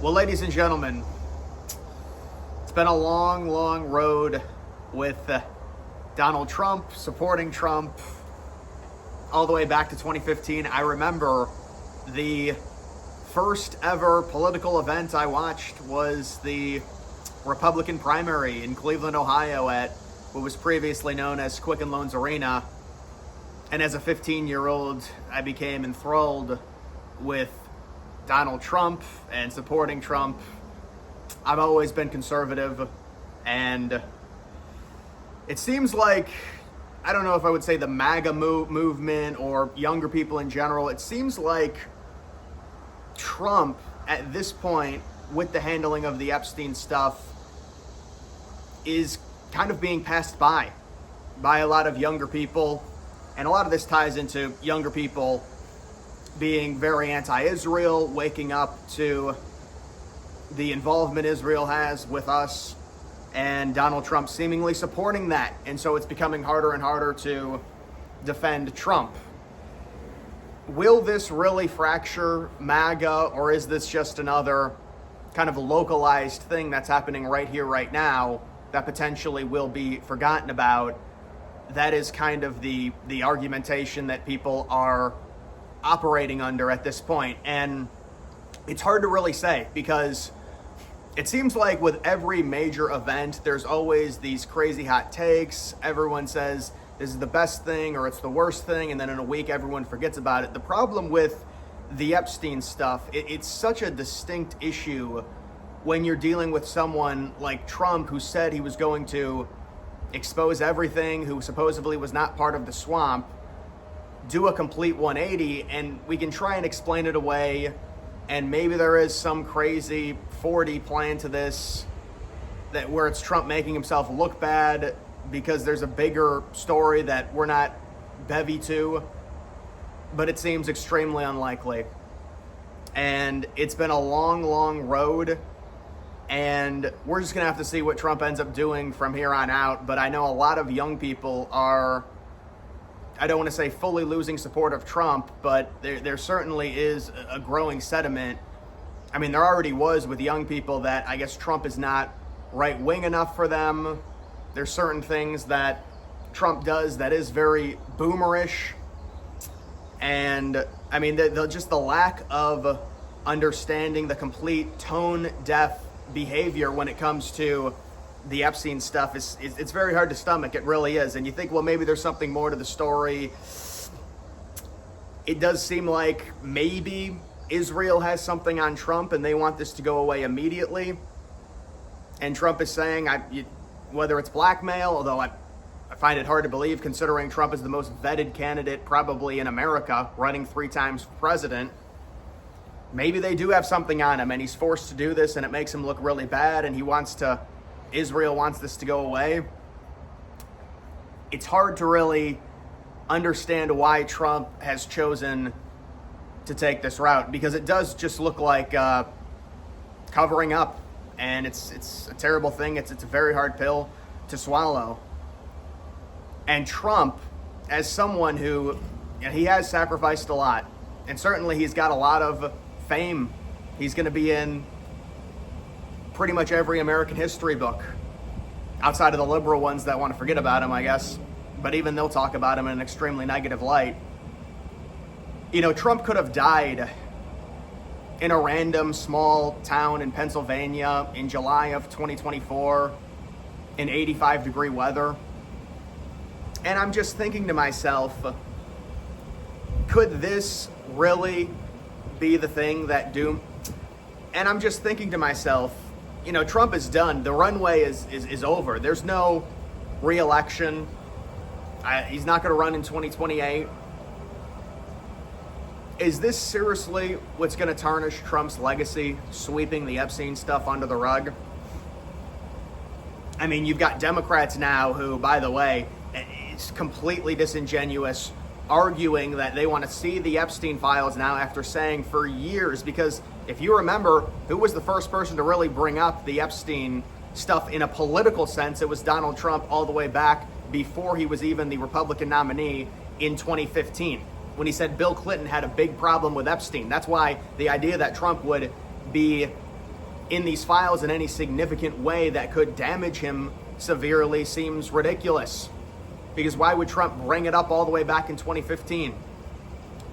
Well, ladies and gentlemen, it's been a long, long road with Donald Trump, supporting Trump, all the way back to 2015. I remember the first ever political event I watched was the Republican primary in Cleveland, Ohio at what was previously known as Quicken Loans Arena. And as a 15-year-old, I became enthralled with Donald Trump and supporting Trump. I've always been conservative, and it seems like, I don't know if I would say the MAGA movement or younger people in general, it seems like Trump at this point, with the handling of the Epstein stuff, is kind of being passed by a lot of younger people. And a lot of this ties into younger people being very anti-Israel, waking up to the involvement Israel has with us, and Donald Trump seemingly supporting that. And so it's becoming harder and harder to defend Trump. Will this really fracture MAGA, or is this just another kind of localized thing that's happening right here, right now, that potentially will be forgotten about? That is kind of the argumentation that people are operating under at this point. And it's hard to really say, because it seems like with every major event, there's always these crazy hot takes. Everyone says this is the best thing or it's the worst thing, and then in a week everyone forgets about it. The problem with the Epstein stuff, it's such a distinct issue when you're dealing with someone like Trump, who said he was going to expose everything, who supposedly was not part of the swamp, do a complete 180, and we can try and explain it away, and maybe there is some crazy 4D plan to this, that where it's Trump making himself look bad because there's a bigger story that we're not bevy to, but it seems extremely unlikely. And it's been a long, long road, and we're just gonna have to see what Trump ends up doing from here on out. But I know a lot of young people are, I don't want to say fully losing support of Trump, but there certainly is a growing sentiment. I mean, there already was with young people that I guess Trump is not right-wing enough for them. There's certain things that Trump does that is very boomerish. And I mean, just the lack of understanding, the complete tone-deaf behavior when it comes to the Epstein stuff it's very hard to stomach. It really is. And you think, well, maybe there's something more to the story. It does seem like maybe Israel has something on Trump and they want this to go away immediately. And Trump is saying, whether it's blackmail, although I find it hard to believe considering Trump is the most vetted candidate probably in America, running 3 times for president. Maybe they do have something on him and he's forced to do this and it makes him look really bad, and Israel wants this to go away. It's hard to really understand why Trump has chosen to take this route, because it does just look like covering up, and it's a terrible thing. It's a very hard pill to swallow. And Trump, as someone who, he has sacrificed a lot, and certainly he's got a lot of fame. He's going to be in pretty much every American history book, outside of the liberal ones that want to forget about him, I guess. But even they'll talk about him in an extremely negative light. You know, Trump could have died in a random small town in Pennsylvania in July of 2024 in 85-degree weather. And I'm just thinking to myself, could this really be the thing that doom? And I'm just thinking to myself, you know, Trump is done. The runway is over. There's no re-election. He's not going to run in 2028. Is this seriously what's going to tarnish Trump's legacy, sweeping the Epstein stuff under the rug? I mean, you've got Democrats now who, by the way, it's completely disingenuous, arguing that they want to see the Epstein files now after saying for years, because if you remember, who was the first person to really bring up the Epstein stuff in a political sense? It was Donald Trump, all the way back before he was even the Republican nominee in 2015, when he said Bill Clinton had a big problem with Epstein. That's why the idea that Trump would be in these files in any significant way that could damage him severely seems ridiculous. Because why would Trump bring it up all the way back in 2015?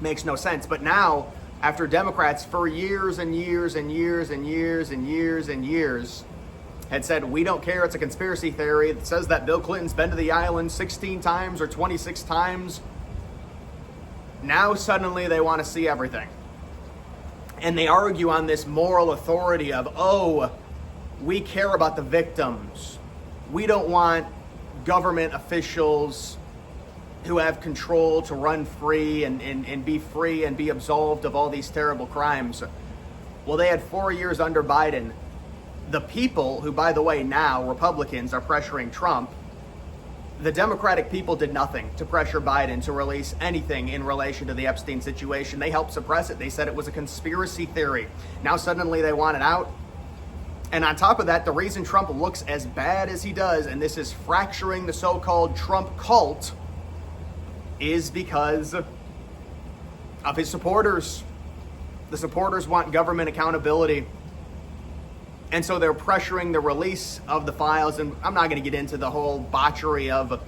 Makes no sense. But now, after Democrats for years and years and years and years and years and years had said, we don't care, it's a conspiracy theory that says that Bill Clinton's been to the island 16 times or 26 times, now suddenly they want to see everything. And they argue on this moral authority of, oh, we care about the victims. We don't want government officials who have control to run free and be free and be absolved of all these terrible crimes. Well, they had 4 years under Biden. The people, who, by the way, now Republicans are pressuring Trump, the Democratic people did nothing to pressure Biden to release anything in relation to the Epstein situation. They helped suppress it. They said it was a conspiracy theory. Now suddenly they want it out. And on top of that, the reason Trump looks as bad as he does, and this is fracturing the so-called Trump cult, is because of his supporters. The supporters want government accountability. And so they're pressuring the release of the files. And I'm not going to get into the whole botchery of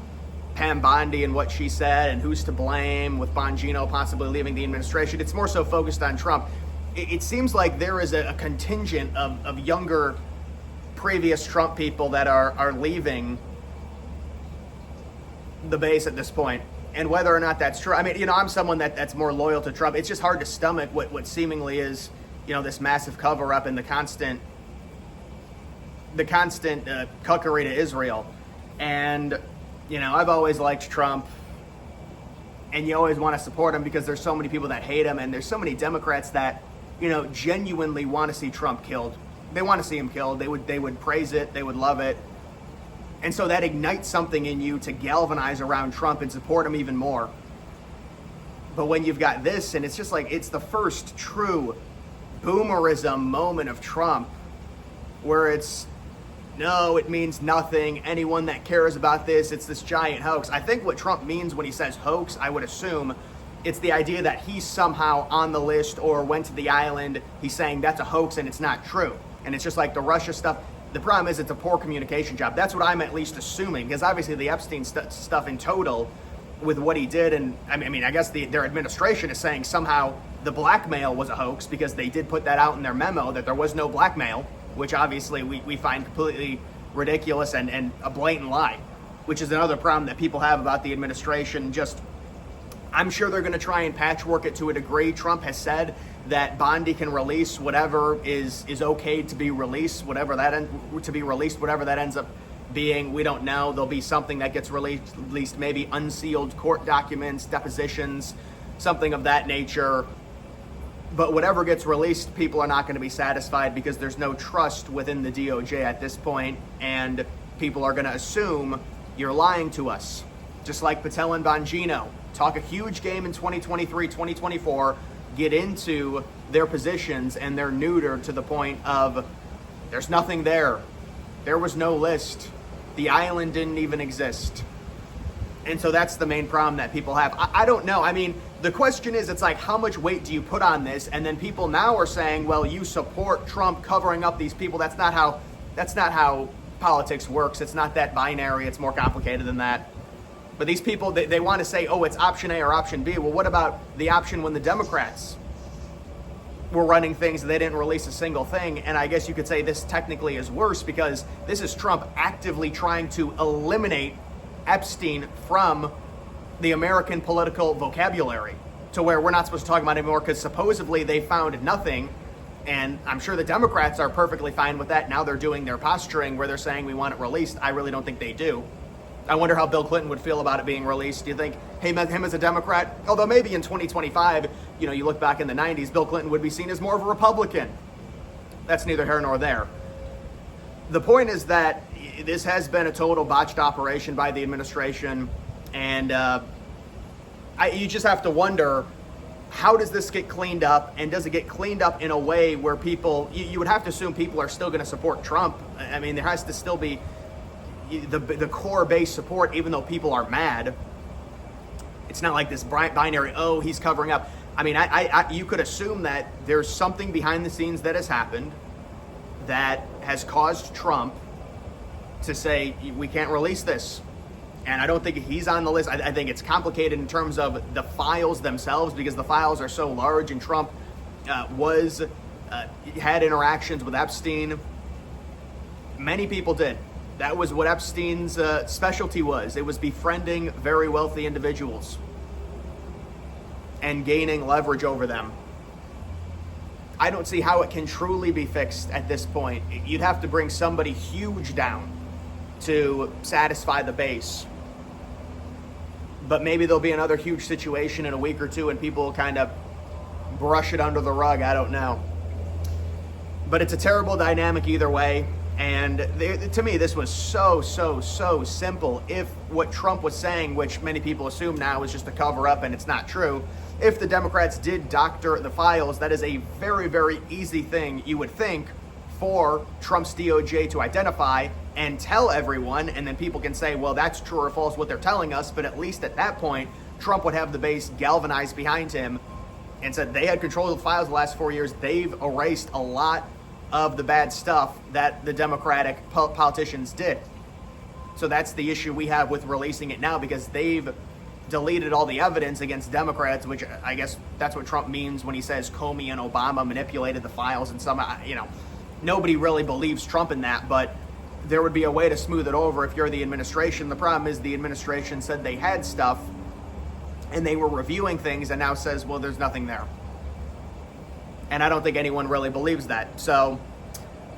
Pam Bondi and what she said and who's to blame, with Bongino possibly leaving the administration. It's more so focused on Trump. It seems like there is a contingent of younger previous Trump people that are leaving the base at this point. And whether or not that's true, I mean, I'm someone that's more loyal to Trump. It's just hard to stomach what seemingly is, this massive cover-up and the constant cuckery to Israel. And, I've always liked Trump, and you always want to support him because there's so many people that hate him, and there's so many Democrats that, genuinely want to see Trump killed. They want to see him killed. They would praise it. They would love it. And so that ignites something in you to galvanize around Trump and support him even more. But when you've got this, and it's just like, it's the first true boomerism moment of Trump, where it's, no, it means nothing. Anyone that cares about this, it's this giant hoax. I think what Trump means when he says hoax, I would assume, it's the idea that he's somehow on the list or went to the island. He's saying that's a hoax and it's not true. And it's just like the Russia stuff. The problem is it's a poor communication job. That's what I'm at least assuming, because obviously the Epstein stuff in total with what he did, and I mean, I guess their administration is saying somehow the blackmail was a hoax because they did put that out in their memo that there was no blackmail, which obviously we find completely ridiculous and a blatant lie, which is another problem that people have about the administration. Just, I'm sure they're going to try and patchwork it to a degree. Trump has said that Bondi can release whatever is okay to be released, whatever that ends up being. We don't know. There'll be something that gets released, maybe unsealed court documents, depositions, something of that nature. But whatever gets released, people are not going to be satisfied because there's no trust within the DOJ at this point, and people are going to assume you're lying to us. Just like Patel and Bongino talk a huge game in 2023, 2024, get into their positions, and they're neutered to the point of there's nothing there. There was no list. The island didn't even exist. And so that's the main problem that people have. I don't know. I mean, the question is, it's like, how much weight do you put on this? And then people now are saying, well, you support Trump covering up these people. That's not how politics works. It's not that binary. It's more complicated than that. But these people, they want to say, oh, it's option A or option B. Well, what about the option when the Democrats were running things and they didn't release a single thing? And I guess you could say this technically is worse because this is Trump actively trying to eliminate Epstein from the American political vocabulary to where we're not supposed to talk about it anymore because supposedly they found nothing. And I'm sure the Democrats are perfectly fine with that. Now they're doing their posturing where they're saying we want it released. I really don't think they do. I wonder how Bill Clinton would feel about it being released. Do you think him as a Democrat, although maybe in 2025, you look back in the 90s, Bill Clinton would be seen as more of a Republican. That's neither here nor there. The point is that this has been a total botched operation by the administration, and you just have to wonder, how does this get cleaned up, and does it get cleaned up in a way where people, you would have to assume people are still going to support Trump. I mean, there has to still be the core base support, even though people are mad. It's not like this binary, oh, he's covering up. I mean, you could assume that there's something behind the scenes that has happened that has caused Trump to say, we can't release this. And I don't think he's on the list. I think it's complicated in terms of the files themselves, because the files are so large, and Trump had interactions with Epstein. Many people did. That was what Epstein's specialty was. It was befriending very wealthy individuals and gaining leverage over them. I don't see how it can truly be fixed at this point. You'd have to bring somebody huge down to satisfy the base. But maybe there'll be another huge situation in a week or two and people will kind of brush it under the rug. I don't know. But it's a terrible dynamic either way. And to me, this was so simple. If what Trump was saying, which many people assume now is just a cover up and it's not true, if the Democrats did doctor the files, that is a very easy thing, you would think, for Trump's DOJ to identify and tell everyone, and then people can say, well, that's true or false what they're telling us. But at least at that point, Trump would have the base galvanized behind him and said they had control of the files the last 4 years. They've erased a lot of the bad stuff that the Democratic politicians did. So that's the issue we have with releasing it now, because they've deleted all the evidence against Democrats, which I guess that's what Trump means when he says Comey and Obama manipulated the files, and nobody really believes Trump in that, but there would be a way to smooth it over if you're the administration. The problem is the administration said they had stuff and they were reviewing things and now says, well, there's nothing there. And I don't think anyone really believes that. So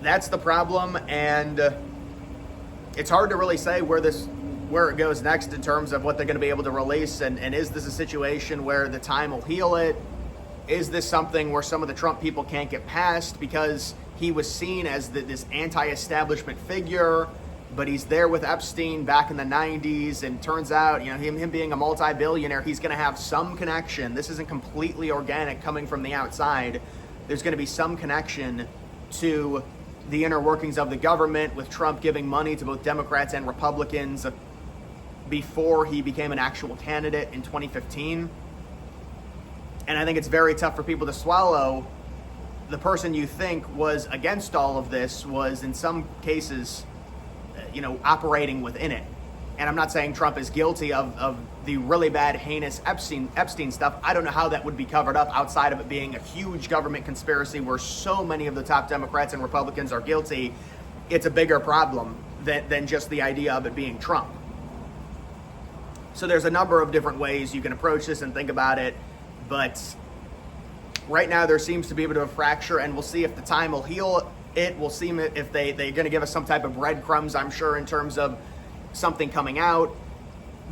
that's the problem, and it's hard to really say where it goes next in terms of what they're going to be able to release, and is this a situation where the time will heal it? Is this something where some of the Trump people can't get past because he was seen as this anti-establishment figure, but he's there with Epstein back in the 90s, and turns out, him being a multi-billionaire, he's going to have some connection. This isn't completely organic coming from the outside. There's going to be some connection to the inner workings of the government, with Trump giving money to both Democrats and Republicans before he became an actual candidate in 2015. And I think it's very tough for people to swallow. The person you think was against all of this was in some cases, operating within it. And I'm not saying Trump is guilty of the really bad, heinous Epstein stuff. I don't know how that would be covered up outside of it being a huge government conspiracy where so many of the top Democrats and Republicans are guilty. It's a bigger problem than just the idea of it being Trump. So there's a number of different ways you can approach this and think about it. But right now there seems to be a bit of a fracture, and we'll see if the time will heal it. We'll see if they're going to give us some type of breadcrumbs, I'm sure, in terms of something coming out.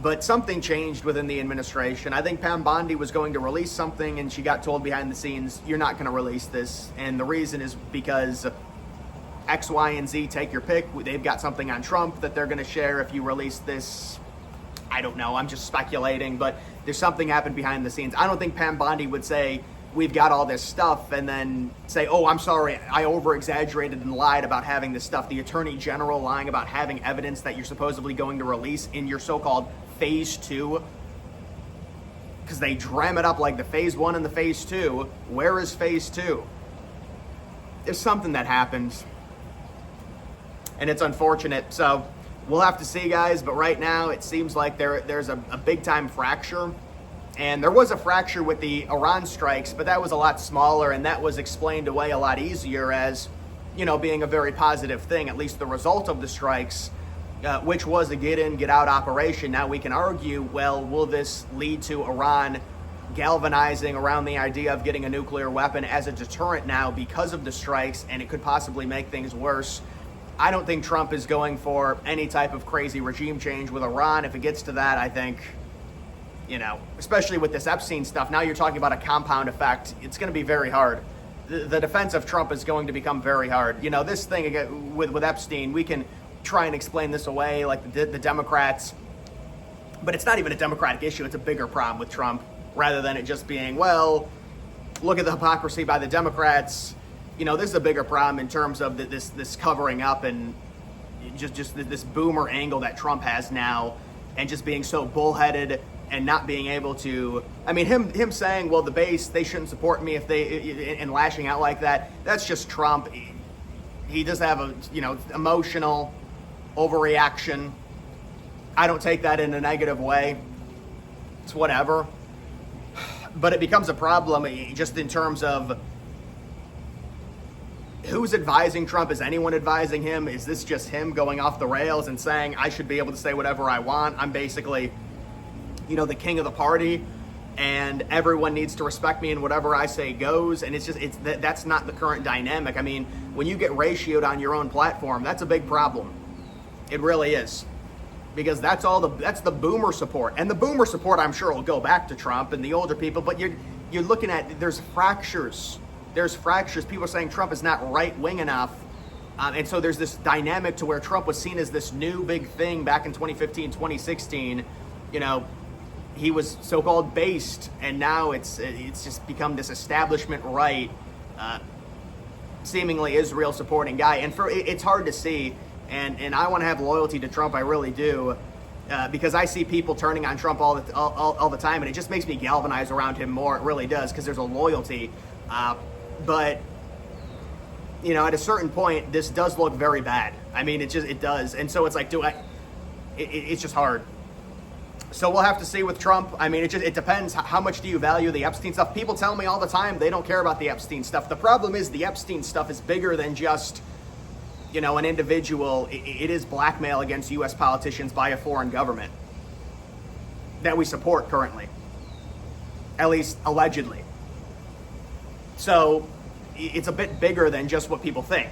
But something changed within the administration. I think Pam Bondi was going to release something, and she got told behind the scenes, you're not going to release this. And the reason is because X, Y, and Z, take your pick. They've got something on Trump that they're going to share if you release this. I don't know. I'm just speculating, but there's something happened behind the scenes. I don't think Pam Bondi would say, we've got all this stuff, and then say, oh, I'm sorry, I over-exaggerated and lied about having this stuff. The Attorney General lying about having evidence that you're supposedly going to release in your so-called Phase 2. Because they dram it up like the Phase 1 and the Phase 2. Where is Phase 2? There's something that happened, and it's unfortunate. So we'll have to see, guys, but right now it seems like there's a big-time fracture. And there was a fracture with the Iran strikes, but that was a lot smaller, and that was explained away a lot easier as, being a very positive thing, at least the result of the strikes, which was a get-in, get-out operation. Now we can argue, well, will this lead to Iran galvanizing around the idea of getting a nuclear weapon as a deterrent now because of the strikes, and it could possibly make things worse? I don't think Trump is going for any type of crazy regime change with Iran. If it gets to that, I think, especially with this Epstein stuff, now you're talking about a compound effect. It's going to be very hard. The defense of Trump is going to become very hard. This thing again with Epstein, we can try and explain this away like the Democrats, but it's not even a Democratic issue. It's a bigger problem with Trump, rather than it just being, well, look at the hypocrisy by the Democrats. This is a bigger problem in terms of this covering up and just this boomer angle that Trump has now, and just being so bullheaded and not being able to, him saying, well, the base, they shouldn't support me if and lashing out like that, that's just Trump. he does have a, emotional overreaction. I don't take that in a negative way. It's whatever. But it becomes a problem just in terms of who's advising Trump. Is anyone advising him? Is this just him going off the rails and saying, I should be able to say whatever I want? I'm basically, the king of the party, and everyone needs to respect me, and whatever I say goes. And that's not the current dynamic. I mean, when you get ratioed on your own platform, that's a big problem. It really is. Because that's the boomer support. And the boomer support, I'm sure, will go back to Trump and the older people, but you're looking at, there's fractures. There's fractures. People are saying Trump is not right-wing enough. And so there's this dynamic to where Trump was seen as this new big thing back in 2015, 2016. He was so-called based, and now it's just become this establishment right, seemingly Israel supporting guy. And it's hard to see. And I want to have loyalty to Trump, I really do, because I see people turning on Trump all the time, and it just makes me galvanize around him more. It really does, because there's a loyalty. But at a certain point, this does look very bad. I mean, it does, and so it's like, it's just hard. So we'll have to see with Trump. I mean, it depends. How much do you value the Epstein stuff? People tell me all the time they don't care about the Epstein stuff. The problem is the Epstein stuff is bigger than just an individual. It is blackmail against U.S. politicians by a foreign government that we support currently, at least allegedly. So it's a bit bigger than just what people think.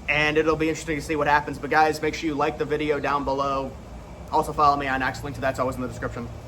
And it'll be interesting to see what happens. But guys, make sure you like the video down below. Also follow me on X. Link to that's always in the description.